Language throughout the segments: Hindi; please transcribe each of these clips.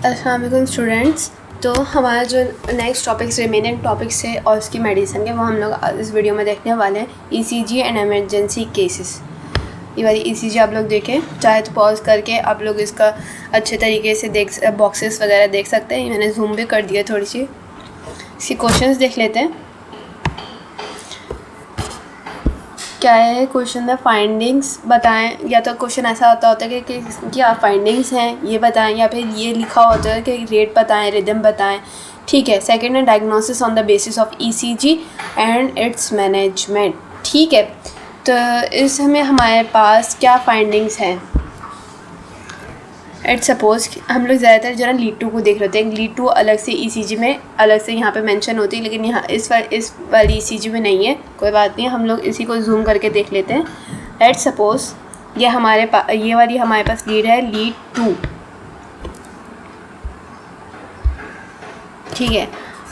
अस्सलाम वालेकुम स्टूडेंट्स। तो हमारा जो नेक्स्ट टॉपिक्स रिमेनिंग टॉपिक्स है और उसकी मेडिसिन के वो हम लोग इस वीडियो में देखने वाले हैं। ECG and emergency cases. ये वाली ईसीजी आप लोग देखें, चाहे तो पॉज करके आप लोग इसका अच्छे तरीके से बॉक्सेस वगैरह देख सकते हैं। मैंने जूम भी कर दिया थोड़ी सी। इसके क्वेश्चंस देख लेते हैं। क्या है क्वेश्चन में, फाइंडिंग्स बताएं। या तो क्वेश्चन ऐसा होता है कि क्या फाइंडिंग्स हैं ये बताएं, या फिर ये लिखा होता है कि रेट बताएं, रिदम बताएं। ठीक है। सेकंड है diagnosis on the basis of ECG and it's management. ठीक है। तो इसमें हमारे पास क्या फाइंडिंग्स हैं। एट सपोज हम लोग ज़्यादातर जो है ना लीड 2 को देख रहे थे। लीड 2 अलग से ईसीजी में अलग से यहाँ पे मेंशन होती है, लेकिन यहाँ इस वाली ईसीजी में नहीं है। कोई बात नहीं, हम लोग इसी को जूम करके देख लेते हैं। एट सपोज ये ये वाली हमारे पास लीड है, लीड 2। ठीक है।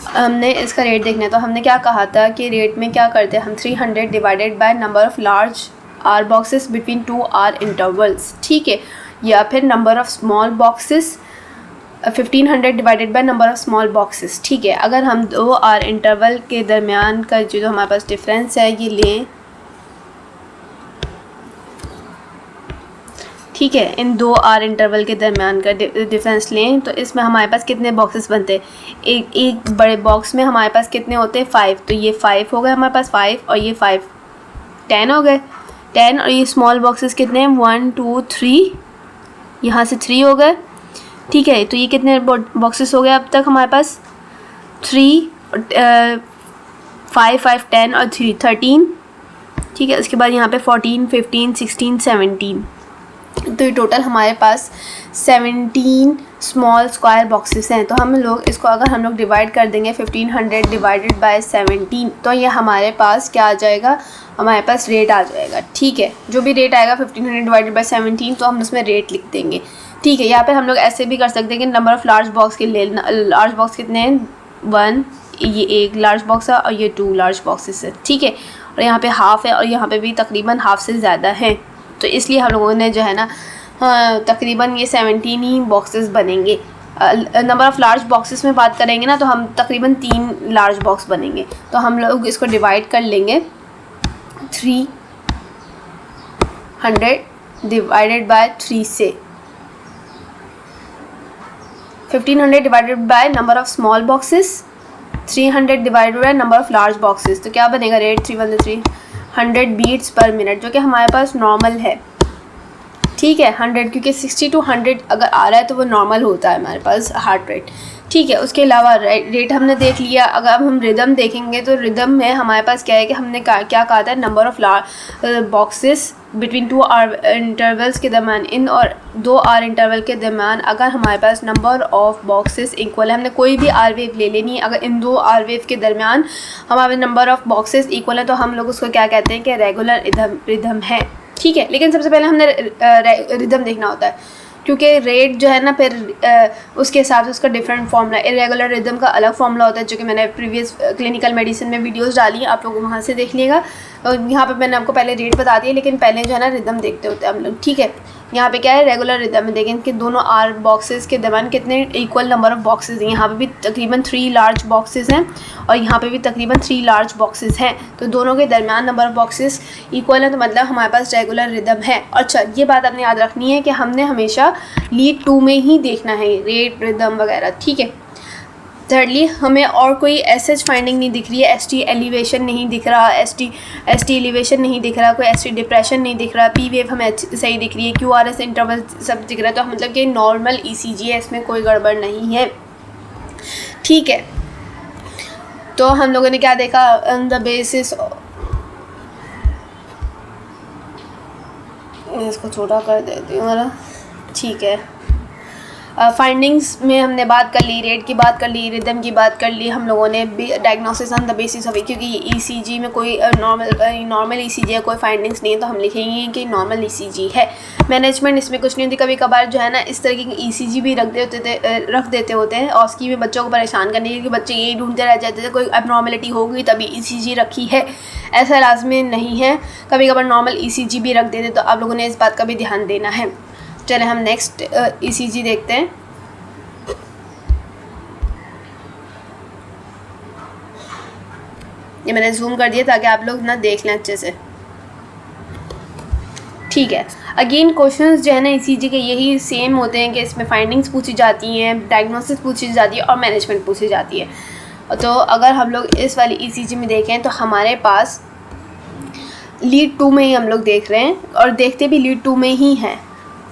हमने इसका रेट देखना है, तो हमने क्या कहा था कि रेट में क्या करते हैं हम, 300 divided by number of large R boxes between 2 R intervals. ठीक है। या फिर number of small boxes 1500 divided by number of small boxes. ठीक है। अगर हम 2 आर इंटरवल के दरमियान का जो हमारे पास डिफरेंस है ये लें, ठीक है, इन 2 आर इंटरवल के दरमियान का डिफरेंस लें, तो इसमें हमारे पास कितने बॉक्सेस बनते हैं। एक बड़े बॉक्स में हमारे पास कितने होते हैं, 5। तो ये 5 हो गए हमारे पास, 5 और ये 5 10 हो गए, 10। और ये स्मॉल बॉक्सेस कितने हैं, 1 2 3, यहाँ से 3 हो गए। ठीक है। तो ये कितने बॉक्सेस हो गए अब तक हमारे पास, 3 5 5 10 और 3 13। ठीक है। उसके बाद यहाँ पे 14 15 16 17। तो ये टोटल हमारे पास 17 स्मॉल स्क्वायर बॉक्सेस हैं। तो हम लोग इसको अगर हम लोग डिवाइड कर देंगे 1500 डिवाइडेड बाय 17, तो ये हमारे पास क्या आ जाएगा, हमारे पास रेट आ जाएगा। ठीक है। जो भी रेट आएगा 1500 डिवाइडेड बाय 17, तो हम उसमें रेट लिख देंगे। ठीक है। यहाँ पे हम लोग ऐसे भी कर सकते हैं कि नंबर ऑफ़ लार्ज बॉक्स के लिए, लार्ज बॉक्स कितने हैं, 1, ये एक लार्ज बॉक्स है और ये 2 लार्ज बॉक्सेस है। ठीक है। और यहाँ पे हाफ़ है और यहाँ पे भी तकरीबन हाफ़ से ज़्यादा है, तो इसलिए हम लोगों ने जो है ना तकरीबन ये 17 ही बॉक्सेस बनेंगे। नंबर ऑफ़ लार्ज बॉक्सेस में बात करेंगे ना, तो हम तकरीबन 3 लार्ज बॉक्स बनेंगे। तो हम लोग इसको डिवाइड कर लेंगे 300 डिवाइडेड बाय 3 से, 1500 divided by number of small boxes, 300 divided by number of large boxes. तो क्या बनेगा रेट, 300 बीट्स पर मिनट, जो कि हमारे पास नॉर्मल है। ठीक है। 100, क्योंकि 60 to 100 अगर आ रहा है तो वो नॉर्मल होता है हमारे पास हार्ट रेट। ठीक है। उसके अलावा रेट हमने देख लिया। अगर अब हम रिदम देखेंगे, तो रिदम में हमारे पास क्या है कि हमने क्या कहा था, number of boxes between 2 R intervals के दरमियान, इन और 2 आर इंटरवल के दरमियान अगर हमारे पास नंबर ऑफ़ बॉक्सेस इक्वल है, हमने कोई भी आर वेव ले लेनी है, अगर इन 2 आर वेव के दरमियान हमारे नंबर ऑफ़ बॉक्सेस इक्वल है, तो हम लोग उसको क्या कहते हैं कि रेगुलर रिदम है। ठीक है। लेकिन सबसे पहले हमने रिदम देखना होता है, क्योंकि रेट जो है ना फिर उसके हिसाब से उसका डिफरेंट फॉर्मूला, इरेगुलर रिदम का अलग फॉर्मूला होता है, जो कि मैंने प्रीवियस क्लिनिकल मेडिसिन में वीडियोस डाली हैं, आप लोग वहाँ से देख लीजिएगा। और यहाँ पे मैंने आपको पहले रेट बता दिया, लेकिन पहले जो है ना रिदम देखते होते हैं हम लोग। ठीक है। यहाँ पे क्या है, रेगुलर रिदम में देखें कि दोनों आर बॉक्सेस के दरमियान कितने इक्वल नंबर ऑफ़ बॉक्सेस हैं। यहाँ पे भी तकरीबन 3 लार्ज बॉक्सेस हैं और यहाँ पे भी तकरीबन 3 लार्ज बॉक्सेस हैं, तो दोनों के दरमियान नंबर ऑफ़ बॉक्सेस इक्वल है, तो मतलब हमारे पास रेगुलर रिदम है। अच्छा, ये बात आपने याद रखनी है कि हमने हमेशा लीड 2 में ही देखना है रेट, रिदम वगैरह। ठीक है। थर्डली, हमें और कोई एसएच फाइंडिंग नहीं दिख रही है, एसटी एलिवेशन नहीं दिख रहा, एसटी एलिवेशन नहीं दिख रहा, कोई एसटी डिप्रेशन नहीं दिख रहा, पी वेव हमें सही दिख रही है, क्यूआरएस इंटरवल सब दिख रहा है, तो मतलब कि नॉर्मल ईसीजी है, इसमें कोई गड़बड़ नहीं है। ठीक है। तो हम लोगों ने क्या देखा, ऑन द बेसिस, इसको छोटा कर देती हूँ मेरा। ठीक है। फाइंडिंग्स में हमने बात कर ली, रेट की बात कर ली, रिदम की बात कर ली, हम लोगों ने diagnosis on the basis of, क्योंकि ईसीजी में कोई नॉर्मल ईसीजी है, कोई फाइंडिंग्स नहीं है, तो हम लिखेंगे कि नॉर्मल ईसीजी है। मैनेजमेंट इसमें कुछ नहीं होती, कभी कभार जो है ना इस तरह की ईसीजी भी रख देते होते हैं ऑस्की में बच्चों को परेशान करने के लिए, बच्चे यही ढूंढते रह जाते थे कोई एबनॉर्मलिटी होगी तभी ईसीजी रखी है, ऐसा लाजमी नहीं है। कभी कभार नॉर्मल ईसीजी भी रख देते, तो आप लोगों ने इस बात का भी ध्यान देना है। चले हम नेक्स्ट ईसीजी देखते हैं। ये मैंने जूम कर दिया ताकि आप लोग ना देख लें अच्छे से, ठीक है। अगेन क्वेश्चंस जो है ना ईसीजी के यही सेम होते हैं कि इसमें फाइंडिंग्स पूछी जाती हैं, डायग्नोसिस पूछी जाती है और मैनेजमेंट पूछी जाती है। तो अगर हम लोग इस वाली ईसीजी में देखें तो हमारे पास लीड 2 में ही हम लोग देख रहे हैं और देखते भी लीड 2 में ही हैं।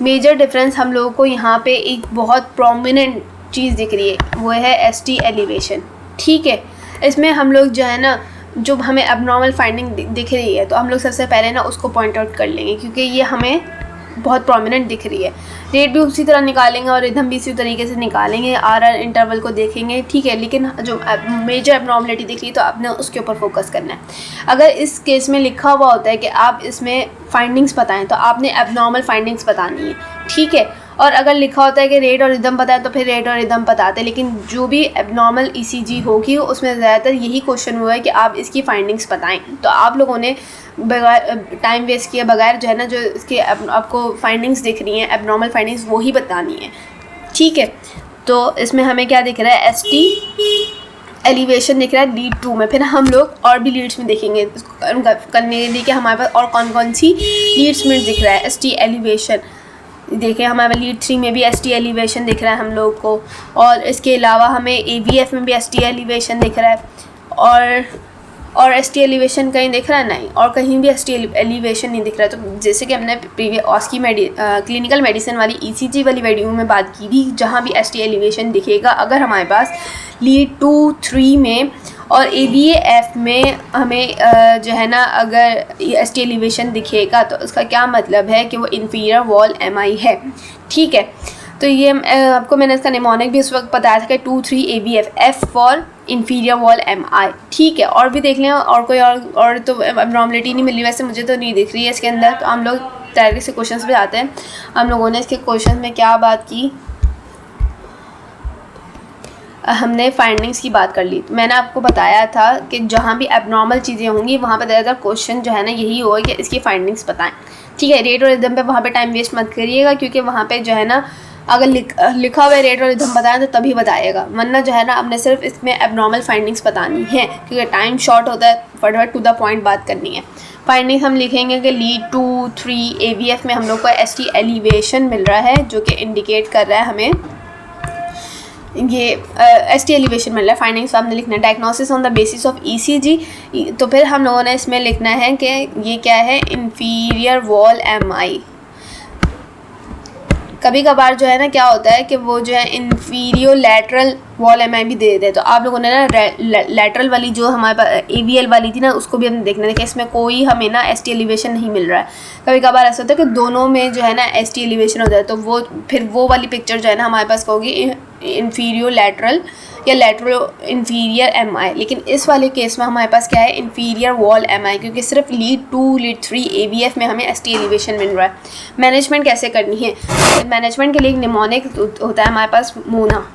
मेजर डिफरेंस हम लोगों को यहाँ पे एक बहुत प्रोमिनेंट चीज़ दिख रही है, वो है एसटी एलिवेशन, ठीक है। इसमें हम लोग जो है ना, जो हमें अबनॉर्मल फाइंडिंग दिख रही है तो हम लोग सबसे पहले ना उसको पॉइंट आउट कर लेंगे क्योंकि ये हमें बहुत प्रोमिनेंट दिख रही है। रेट भी उसी तरह निकालेंगे और रिदम भी इसी तरीके से निकालेंगे, आर इंटरवल को देखेंगे, ठीक है। लेकिन जो मेजर एबनॉर्मलिटी दिख रही है तो आपने उसके ऊपर फोकस करना है। अगर इस केस में लिखा हुआ होता है कि आप इसमें फाइंडिंग्स बताएं तो आपने एबनॉर्मल फाइंडिंग्स बतानी है, ठीक है। और अगर लिखा होता है कि रेट और रिदम पता है तो फिर रेट और रिदम बताते हैं। लेकिन जो भी एबनॉर्मल ईसीजी होगी उसमें ज़्यादातर यही क्वेश्चन हुआ है कि आप इसकी फाइंडिंग्स बताएं। तो आप लोगों ने बगैर टाइम वेस्ट किए बगैर जो है ना, जो इसके आपको फाइंडिंग्स दिख रही हैं एबनॉर्मल फाइंडिंग्स, वो ही बतानी है, ठीक है। तो इसमें हमें क्या दिख रहा है, एसटी एलिवेशन दिख रहा है लीड 2 में। फिर हम लोग और भी लीड्स में देखेंगे करने के लिए कि हमारे पास और कौन कौन सी लीड्स में दिख रहा है एसटी एलिवेशन। देखें हमारे लीड 3 में भी एसटी एलिवेशन दिख रहा है हम लोग को, और इसके अलावा हमें एवीएफ में भी एसटी एलिवेशन दिख रहा है, और एसटी एलिवेशन कहीं दिख रहा है नहीं, और कहीं भी एसटी एलिवेशन नहीं दिख रहा है। तो जैसे कि हमने प्रीवियस ऑस्की क्लिनिकल मेडिसिन वाली ईसीजी वाली वीडियो में बात की थी, जहाँ भी एसटी एलिवेशन दिखेगा, अगर हमारे पास लीड 2, 3 में और एवीएफ में हमें जो है ना अगर एसटी एलिवेशन दिखेगा तो उसका क्या मतलब है कि वो इन्फीरियर वॉल एमआई है, ठीक है। तो ये आपको मैंने इसका निमोनिक भी उस वक्त बताया था कि 2, 3 AVF, F for inferior wall MI, ठीक है। और भी देख लें, और कोई और तो एबनॉर्मलिटी नहीं मिली, वैसे मुझे तो नहीं दिख रही है इसके अंदर। तो हम लोग डायरेक्ट से क्वेश्चंस पे आते हैं। हम लोगों ने इसके क्वेश्चन में क्या बात की, हमने फाइंडिंग्स की बात कर ली। तो मैंने आपको बताया था कि जहाँ भी एबनॉर्मल चीज़ें होंगी वहाँ पर ज़्यादातर क्वेश्चन जो है ना यही होगा कि इसकी फाइंडिंग्स बताएं, ठीक है। रेट और रिदम पे वहाँ पे टाइम वेस्ट मत करिएगा क्योंकि वहाँ पे जो है ना अगर लिखा हुआ है रेट और रिदम बताएं तो तभी बताइएगा, वरना जो है ना आपने सिर्फ इसमें एबनॉर्मल फाइंडिंग्स बतानी है क्योंकि टाइम शॉर्ट होता है, फटाफट टू द पॉइंट बात करनी है। फाइंडिंग्स हम लिखेंगे कि लीड 2, 3 AVF में हम लोग को एसटी एलिवेशन मिल रहा है जो कि इंडिकेट कर रहा है हमें ये एसटी एलिवेशन मिल रहा है। फाइंडिंग्स आपने लिखना है diagnosis on the basis of ECG. तो फिर हम लोगों ने इसमें लिखना है कि ये क्या है, इन्फीरियर वॉल एमआई। कभी कभार जो है ना क्या होता है कि वो जो है इन्फीरियर लैटरल वॉल एमआई भी दे देते हैं। तो आप लोगों ने ना लैटरल वाली जो हमारे पास AVL वाली थी ना उसको भी हमने देखना है कि इसमें कोई हमें ना एसटी एलिवेशन नहीं मिल रहा है। कभी कभार ऐसा होता है कि दोनों में जो है ना एसटी एलिवेशन होता है, तो वो फिर वो वाली पिक्चर जो है ना हमारे पास होगी इन्फीरियर लैटरल या लैटरल इन्फीरियर एमआई। लेकिन इस वाले केस में हमारे पास क्या है, इन्फीरियर वॉल एमआई, क्योंकि सिर्फ लीड 2, लीड 3 AVF में हमें एसटी एलिवेशन मिल रहा है। मैनेजमेंट कैसे करनी है, मैनेजमेंट के लिए एक निमोनिक होता है हमारे पास मोना,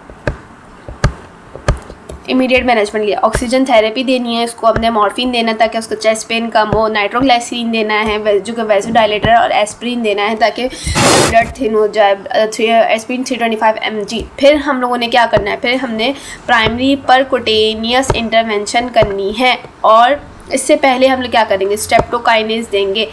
इमीडिएट मैनेजमेंट लिया। ऑक्सीजन थेरेपी देनी है, इसको अपने मॉर्फिन देना है ताकि उसका चेस्ट पेन कम हो, नाइट्रोग्लाइसिन देना है जो कि वैसोडाइलेटर, और एस्प्रिन देना है ताकि ब्लड थिन हो जाए, एस्प्रिन 325 mg। फिर हम लोगों ने क्या करना है, फिर हमने प्राइमरी परक्यूटेनियस इंटरवेंशन करनी है, और इससे पहले हम लोग क्या करेंगे, स्ट्रेप्टोकाइनेस देंगे,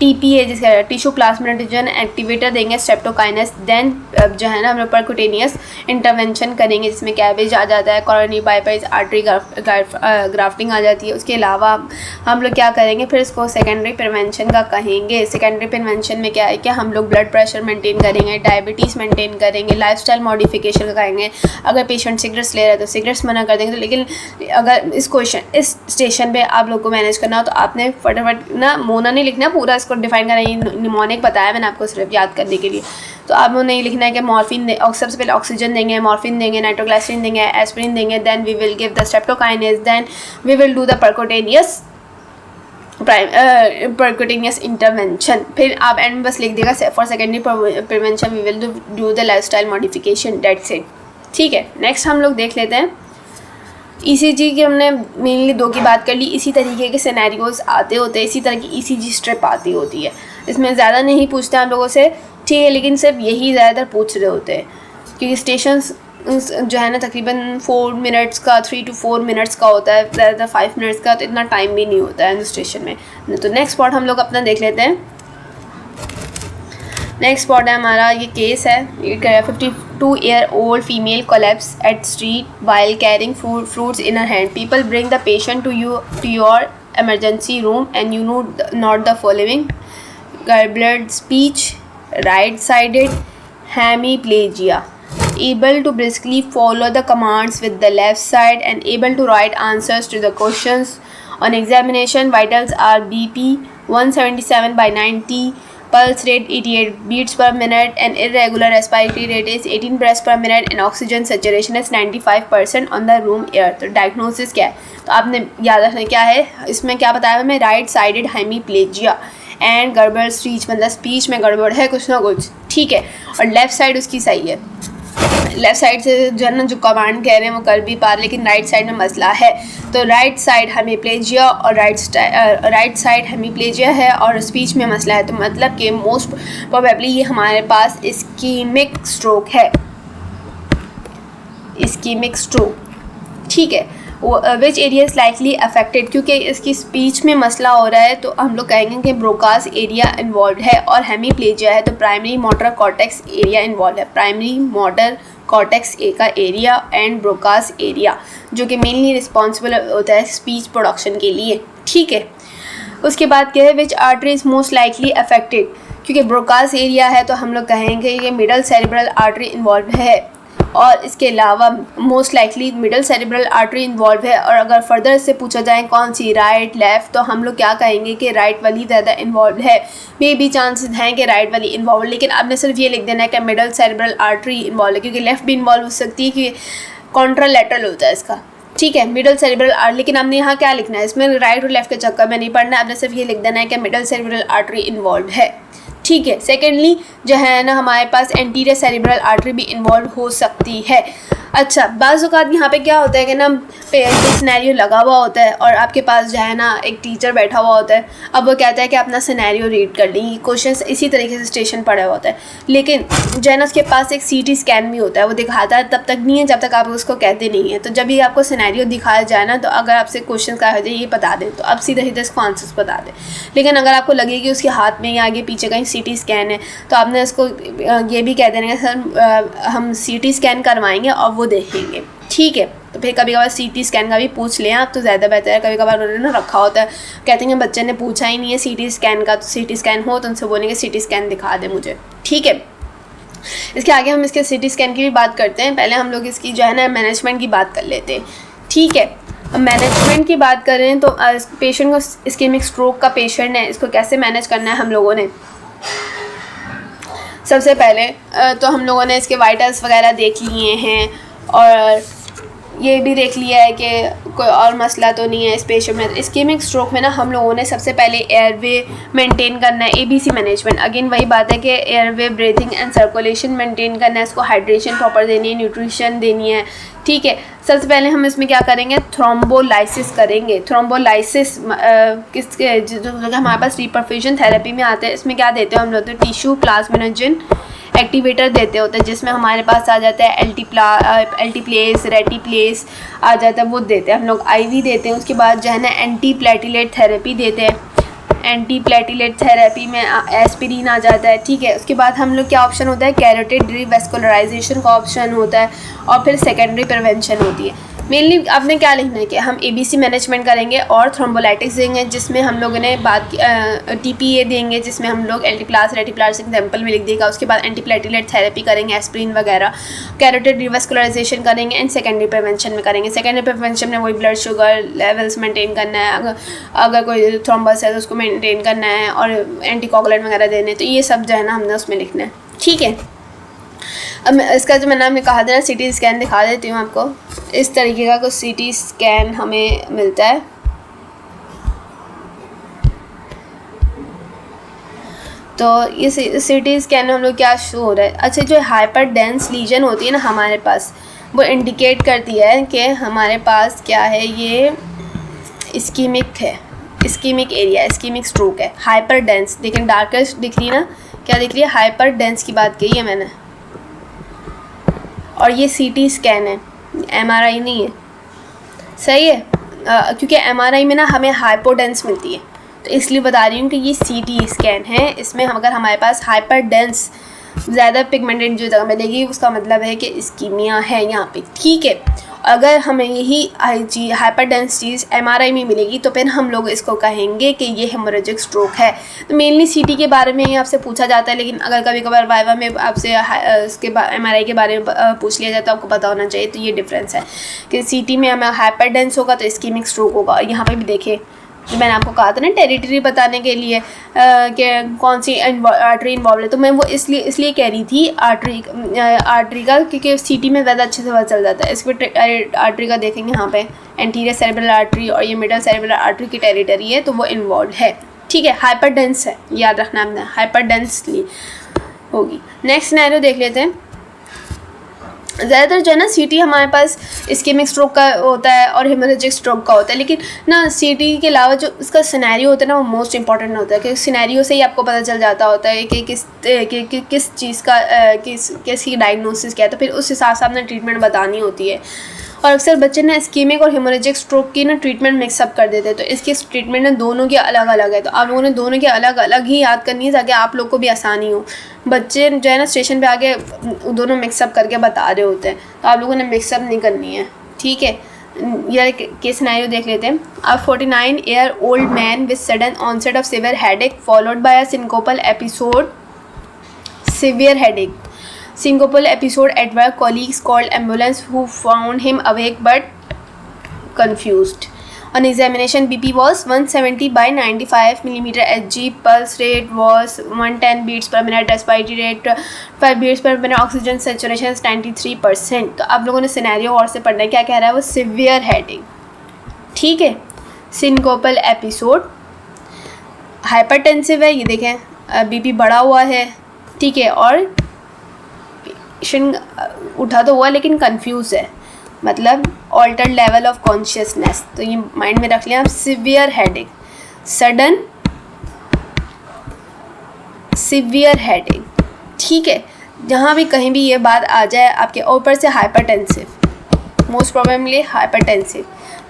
TPA जिसका टिश्यू प्लाज्मेटोजन एक्टिवेटर देंगे, स्ट्रेप्टोकाइनेस। देन जो है ना हम लोग परक्यूटेनियस इंटरवेंशन करेंगे जिसमें कैबेज आ जाता है, कॉरोनरी बाईपास, आर्टरी ग्राफ्टिंग आ जाती है। उसके अलावा हम लोग क्या करेंगे, फिर इसको सेकेंडरी प्रिवेंशन का कहेंगे। सेकेंडरी प्रिवेंशन में क्या है कि हम लोग ब्लड प्रेशर मेंटेन करेंगे, डायबिटीज़ मेंटेन करेंगे, लाइफस्टाइल मॉडिफिकेशन का कहेंगे। अगर पेशेंट सिगरेट्स ले रहा है तो सिगरेट्स मना कर देंगे। तो लेकिन अगर इस स्टेशन पर आप लोग को मैनेज करना हो तो आपने फटाफट ना मोना नहीं लिखना, पूरा को डिफाइन करना। ये निमोनिक बताया मैंने आपको सिर्फ याद करने के लिए। तो आपको नहीं लिखना है कि मॉर्फिन सबसे पहले ऑक्सीजन देंगे, मॉर्फिन देंगे, नाइट्रोग्लाइसिन देंगे, एस्प्रिन देंगे, then we will give the streptokinase, then we will do the percutaneous intervention. फिर आप एंड में बस लिख देगा for secondary prevention we will do the lifestyle modification, that's it, ठीक है। नेक्स्ट हम लोग देख लेते हैं ECG की। हमने मेनली 2 की बात कर ली। इसी तरीके के सिनेरियोज आते होते हैं, इसी तरह की ECG स्ट्रिप आती होती है। इसमें ज़्यादा नहीं पूछते हम लोगों से, ठीक है, लेकिन सिर्फ यही ज़्यादातर पूछ रहे होते हैं क्योंकि स्टेशंस जो है ना तकरीबन 4 मिनट्स का, 3 to 4 मिनट्स का होता है, ज़्यादातर 5 मिनट्स का, तो इतना टाइम भी नहीं होता है एडमिनिस्ट्रेशन में। तो नेक्स्ट स्पॉट हम लोग अपना देख लेते हैं। नेक्स्ट स्पॉट है हमारा, ये केस है, ये 52-year-old female collapse at street while carrying fruits in her hand. People bring the patient to your emergency room and you know not the following: garbled speech, right-sided hemiplegia, able to briskly follow the commands with the left side and able to write answers to the questions. On examination, vitals are BP 177/90, pulse rate 88 beats per minute, and irregular respiratory rate is 18 breaths per minute, and oxygen saturation is 95% on the room air. तो डायग्नोसिस क्या है, तो आपने याद रखना क्या है, इसमें क्या बताया हमें, राइट साइडेड हेमीप्लेजिया एंड गड़बड़ स्पीच, मतलब स्पीच में गड़बड़ है कुछ ना कुछ, ठीक है, और लेफ़्ट साइड उसकी सही है। लेफ़्ट साइड से जो है ना जो कमांड कह रहे हैं वो कर भी पा रहे, लेकिन राइट साइड में मसला है। तो राइट साइड हेमीप्लेजिया और राइट साइड हेमीप्लेजिया है और स्पीच में मसला है, तो मतलब कि मोस्ट प्रोबेबली ये हमारे पास इस्कीमिक स्ट्रोक है, इस्कीमिक स्ट्रोक, ठीक है। Which area is likely affected, क्योंकि इसकी स्पीच में मसला हो रहा है तो हम लोग कहेंगे कि ब्रोकास एरिया इन्वॉल्व है, और हेमीप्लेजिया है तो primary motor cortex area involve है, प्राइमरी मोटर कॉर्टेक्स ए का एरिया एंड ब्रोकास एरिया, जो कि मेनली रिस्पॉन्सिबल होता है स्पीच प्रोडक्शन के लिए, ठीक है। उसके बाद क्या है, which artery is most likely affected, क्योंकि ब्रोकास एरिया है तो हम लोग कहेंगे कि मिडल सेरिब्रल आर्टरी इन्वॉल्व है, और इसके अलावा most likely middle cerebral artery involve है। और अगर फर्दर से पूछा जाए कौन सी, राइट लेफ़्ट, तो हम लोग क्या कहेंगे कि राइट वाली ज़्यादा इन्वॉल्व है, मे भी चांसेस हैं कि राइट वाली इन्वॉल्व, लेकिन आपने सिर्फ ये लिख देना है कि मिडल सेरिब्रल आर्टरी इन्वॉल्व है, क्योंकि लेफ़्ट भी इन्वॉल्व हो सकती है कि कॉन्ट्रालैटरल होता है इसका, ठीक है, मिडल सेरिब्रल आर्टरी, लेकिन आपने यहाँ क्या लिखना है, इसमें राइट और लेफ़्ट के चक्कर में नहीं पढ़ना है, आपने सिर्फ ये लिख देना है कि मिडल सेरिब्रल आर्टरी इन्वॉल्व है, ठीक है। सेकेंडली जो है ना हमारे पास एंटीरियर सेरिब्रल आर्टरी भी इन्वॉल्व हो सकती है। अच्छा, बाज़ औक़ात यहाँ पे क्या होता है कि ना सिनेरियो लगा हुआ होता है और आपके पास जो है ना एक टीचर बैठा हुआ होता है, अब वो कहता है कि अपना सिनेरियो रीड कर ली, क्वेश्चंस इसी तरीके से स्टेशन पड़ा हुआ होता है, लेकिन जो है ना उसके पास एक CT स्कैन भी होता है, वो दिखाता है तब तक नहीं है जब तक आप उसको कहते नहीं हैं। तो जब भी आपको सिनेरियो दिखाया जाए ना, तो अगर आपसे क्वेश्चन का है ये बता दें तो आप सीधे सीधे इसको आंसर्स बता दें, लेकिन अगर आपको लगे कि उसके हाथ में या आगे पीछे कहीं CT स्कैन है तो आपने उसको ये भी कह देना सर हम CT स्कैन करवाएंगे और वो देखेंगे, ठीक है। तो फिर कभी कभार CT स्कैन का भी पूछ लें आप तो ज़्यादा बेहतर है। कभी कभार उन्होंने ना रखा होता है, कहते हैं बच्चे ने पूछा ही नहीं है CT स्कैन का, तो CT स्कैन हो तो उनसे बोलेंगे CT स्कैन दिखा दे मुझे, ठीक है। इसके आगे हम इसके CT स्कैन की भी बात करते हैं, पहले हम लोग इसकी जो है ना मैनेजमेंट की बात कर लेते हैं, ठीक है। अब मैनेजमेंट की बात करें तो पेशेंट को, इस्केमिक स्ट्रोक का पेशेंट है, इसको कैसे मैनेज करना है हम लोगों ने। सबसे पहले तो हम लोगों ने इसके वाइटल्स वगैरह देख लिए हैं और ये भी देख लिया है कि कोई और मसला तो नहीं है इस पेशेंट में। इस्केमिक स्ट्रोक में ना हम लोगों ने सबसे पहले एयरवे मेंटेन करना है, ABC मैनेजमेंट, अगेन वही बात है कि airway breathing and circulation maintain करना है, इसको हाइड्रेशन प्रॉपर देनी है, न्यूट्रिशन देनी है, ठीक है। सबसे पहले हम इसमें क्या करेंगे, थ्रोम्बोलाइसिस करेंगे। थ्रोम्बोलाइसिस किसके, जो हमारे पास रिपरफ्यूजन थेरेपी में आते हैं, इसमें क्या देते हैं हम लोग, तो टिश्यू प्लाज्मिनोजन एक्टिवेटर देते होते हैं, जिसमें हमारे पास आ जाता है एल्टीप्लेस, रेटिप्लेस आ जाता है, वो देते हैं हम लोग। IV देते हैं। उसके बाद जो है ना एंटी प्लेटिलेट थेरेपी देते हैं, एंटी प्लेटिलेट थेरेपी में एस्पिरिन आ जाता है, ठीक है। उसके बाद हम लोग क्या ऑप्शन होता है, कैरोटिड रिवैस्कुलराइजेशन का ऑप्शन होता है, और फिर सेकेंडरी प्रिवेंशन होती है। मेनली आपने क्या लिखना है कि हम ABC मैनेजमेंट करेंगे और थ्रोम्बोलाइटिक्स देंगे, जिसमें हम लोगों ने बात की TPA देंगे, जिसमें हम लोग एल्टीप्लास रेटिप्लास एग्जाम्पल में लिख देगा। उसके बाद एंटीप्लेटिलेट थेरेपी करेंगे, एस्पिरिन वगैरह, कैरोटिड रिवैस्कुलराइजेशन करेंगे एंड सेकेंडरी प्रिवेंशन में करेंगे। सेकेंडरी प्रिवेंशन में वही ब्लड शुगर लेवल्स मेंटेन करना है, अगर कोई थ्रोम्बस है तो उसको मेंटेन करना है, और एंटीकोगुलेंट वगैरह देने, तो ये सब जो है ना हमने उसमें लिखना है, ठीक है। अब इसका जो मैंने आपने कहा था ना CT स्कैन दिखा देती हूँ आपको। इस तरीके का कुछ CT स्कैन हमें मिलता है। तो ये CT स्कैन में हम लोग क्या शो हो रहा है, अच्छा जो हाइपर डेंस लीजन होती है ना हमारे पास, वो इंडिकेट करती है कि हमारे पास क्या है, ये इस्कीमिक है, इस्कीमिक एरिया, इस्कीमिक स्ट्रोक है। हाइपर डेंस लेकिन डार्केस्ट दिख रही ना, क्या दिख रही है, हाइपर डेंस की बात कही है मैंने, और ये CT स्कैन है, MRI नहीं है, सही है। क्योंकि MRI में ना हमें हाइपोडेंस मिलती है, तो इसलिए बता रही हूँ कि ये CT स्कैन है। इसमें अगर हमारे पास हाइपरडेंस ज़्यादा पिगमेंटेड जो जगह मिलेगी उसका मतलब है कि इस्कीमिया है यहाँ पे, ठीक है। अगर हमें यही हाइपरडेंस चीज़ MRI में मिलेगी तो फिर हम लोग इसको कहेंगे कि ये हेमोरेजिक स्ट्रोक है। तो मेनली CT के बारे में ही आपसे पूछा जाता है, लेकिन अगर कभी कभार वाइवा में आपसे इसके MRI के बारे में पूछ लिया जाए तो आपको पता होना चाहिए। तो ये डिफरेंस है कि CT में हमें हाइपरडेंस होगा तो इस्कीमिक स्ट्रोक होगा। और यहाँ पर भी देखें, जो मैंने आपको कहा था ना टेरिटरी बताने के लिए कि कौन सी आर्टरी इन्वॉल्व है, तो मैं वो इसलिए कह रही थी आर्टरी का, क्योंकि CT में ज़्यादा अच्छे से पता चल जाता है। इस पर आर्टरी का देखेंगे, यहाँ पे एंटीरियर सेरेब्रल आर्टरी और ये मिडल सेरेब्रल आर्टरी की टेरिटरी है, तो वो इन्वॉल्व है, ठीक है। हाइपरडेंस है, याद रखना हमने, हाइपरडेंसली होगी। नेक्स्ट सिनेरियो देख लेते हैं। ज़्यादातर जो है ना CT हमारे पास इस्केमिक स्ट्रोक का होता है और हेमोरेजिक स्ट्रोक का होता है, लेकिन ना CT के अलावा जो इसका सिनेरियो होता है ना वो मोस्ट इंपॉर्टेंट होता है, क्योंकि सिनेरियो से ही आपको पता चल जाता होता है कि किस चीज़ का किसकी डायग्नोसिस क्या है, तो फिर उस हिसाब से आपने ट्रीटमेंट बतानी होती है। और अक्सर बच्चे ना इस्कीमिक और हेमोरेजिक स्ट्रोक की ना ट्रीटमेंट मिक्सअप कर देते हैं, तो इसकी ट्रीटमेंट ना दोनों की अलग अलग है। तो आप लोगों ने दोनों की अलग अलग ही याद करनी है ताकि आप लोग को भी आसानी हो। बच्चे जो है ना स्टेशन पे आके दोनों मिक्सअप करके बता रहे होते हैं, तो आप लोगों ने मिक्सअप नहीं करनी है, ठीक है। यार केस सिनेरियो देख लेते हैं। A 49-year-old man with sudden onset of severe headache followed by a syncopal episode, severe headache. Syncopal episode at work. Colleagues called ambulance who found him awake but confused. On examination, BP was 170 by 95 mm Hg. Pulse rate was 110 beats per minute. Respiratory rate 5 beats per minute. Oxygen saturation is 93%. तो आप लोगों ने सिनेरियो और से पढ़ना है, क्या कह रहा है वो, सिवियर हेडिंग, ठीक है। सिंकोपल एपिसोड, हाइपरटेंसिव है, ये देखें बीपी बढ़ा हुआ है, ठीक है, और पेशेंट उठा तो हुआ लेकिन कंफ्यूज है, मतलब ऑल्टर्ड लेवल ऑफ कॉन्शियसनेस। तो ये माइंड में रख लिया आप, severe headache, sudden severe headache, ठीक है। जहाँ भी कहीं भी ये बात आ जाए आपके, ऊपर से हाइपरटेंसिव, मोस्ट प्रोबेबली हाइपरटेंसिव,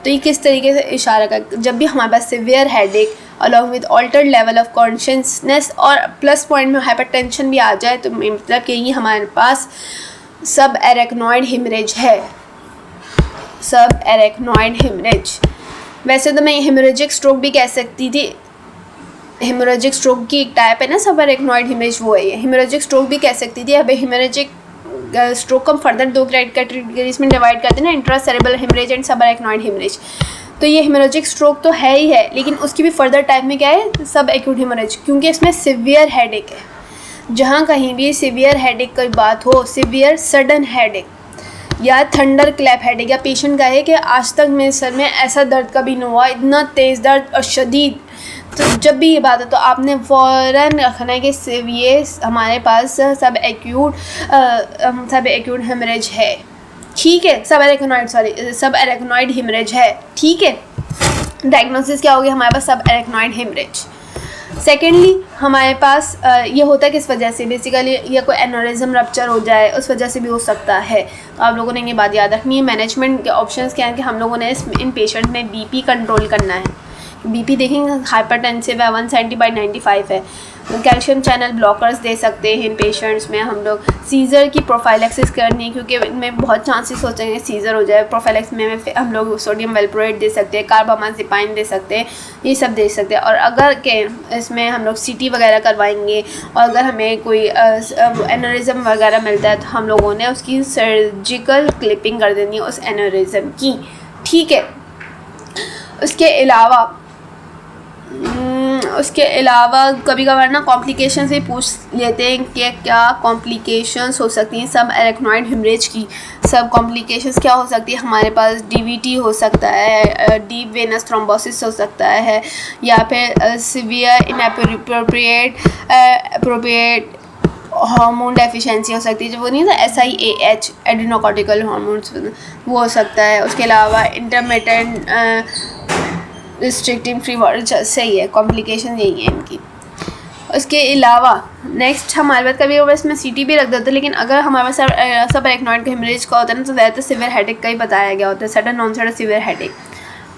तो ये किस तरीके से इशारा कर, जब भी हमारे पास severe headache along with altered level of consciousness और प्लस पॉइंट में हाइपरटेंशन भी आ जाए, तो मतलब कि ये हमारे पास सब एरेक्नॉइड हिमरेज है, सब एरेक्नॉइड हिमरेज। वैसे तो मैं हेमोरेजिक स्ट्रोक भी कह सकती थी, हेमोरेजिक स्ट्रोक की एक टाइप है ना सब एरेक्नॉइड हिमरेज, वो है। हेमोरेजिक स्ट्रोक भी कह सकती थी। अब हेमोरेजिक स्ट्रोक को फर्दर दो कैटेगरीज में डिवाइड करते हैं ना, इंट्रा सेरेब्रल हेमरेज एंड सब एरेक्नॉइड हेमरेज। तो ये हेमोरेजिक स्ट्रोक तो है ही है, लेकिन उसकी भी फर्दर टाइप में क्या है, सब एक्यूट हेमोरेज, क्योंकि इसमें सिवियर हेडेक है। जहाँ कहीं भी सिवियर हेडेक की बात हो, सिवियर सडन हेडेक या थंडर क्लैप हेडेक, या पेशेंट कहे कि आज तक मेरे सर में ऐसा दर्द कभी नहीं हुआ, इतना तेज़ दर्द और शदीद, तो जब भी ये बात है तो आपने फ़ौरन रखना है कि ये हमारे पास सब एक्यूट हेमरेज है, ठीक है, सब एरेक्नॉइड हेमरेज है, ठीक है। डायग्नोसिस क्या होगी हमारे पास, सब एरेक्नॉइड हेमरेज। सेकेंडली हमारे पास ये होता है किस वजह से, बेसिकली ये कोई एनोरिज्म रप्चर हो जाए उस वजह से भी हो सकता है। तो आप लोगों ने ये बात याद रखनी है। मैनेजमेंट के ऑप्शंस क्या हैं कि हम लोगों ने इन पेशेंट में बीपी कंट्रोल करना है। बीपी देखेंगे हाइपरटेंसिव है, 170 by 95 है। कैल्शियम चैनल ब्लॉकर्स दे सकते हैं इन पेशेंट्स में। हम लोग सीज़र की प्रोफाइलेक्सिस करनी है, क्योंकि इनमें बहुत चांसेस होते हैं सीज़र हो जाए। प्रोफाइलेक्स में हम लोग सोडियम वेलप्रोएट दे सकते हैं, कार्बामाज़ेपाइन दे सकते हैं, ये सब दे सकते हैं। और अगर के इसमें हम लोग CT वगैरह करवाएंगे और अगर हमें कोई एनोरिज्म वगैरह मिलता है तो हम लोगों ने उसकी सर्जिकल क्लिपिंग कर देनी है उस एनोरिज्म की, ठीक है। उसके अलावा कभी कभार ना कॉम्प्लिकेशन से पूछ लेते हैं कि क्या कॉम्प्लिकेशंस हो सकती हैं सब एरेक्नॉइड हेमरेज की। सब कॉम्प्लिकेशंस क्या हो सकती है हमारे पास, DVT हो सकता है, डीप वेनस थ्रोम्बोसिस हो सकता है, या फिर सिवियर इनएप्रोप्रिएट हार्मोन डेफिशिएंसी हो सकती है, जो वो नहीं था SIAH एड्रेनोकॉर्टिकल हार्मोन्स, वो हो सकता है। उसके अलावा इंटरमिटेंट रिस्ट्रिक्टिंग फ्री वाटर, सही है, कॉम्प्लिकेशन यही है इनकी। उसके अलावा नेक्स्ट हमारे पास कभी कभी इसमें सीटी भी रख देते हैं, लेकिन अगर हमारे पास सब एराक्नॉइड का हेमरेज का होता है ना, तो ज़्यादातर सीवियर हेडेक का ही बताया गया होता है, sudden onset severe headache.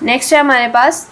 Next है हमारे पास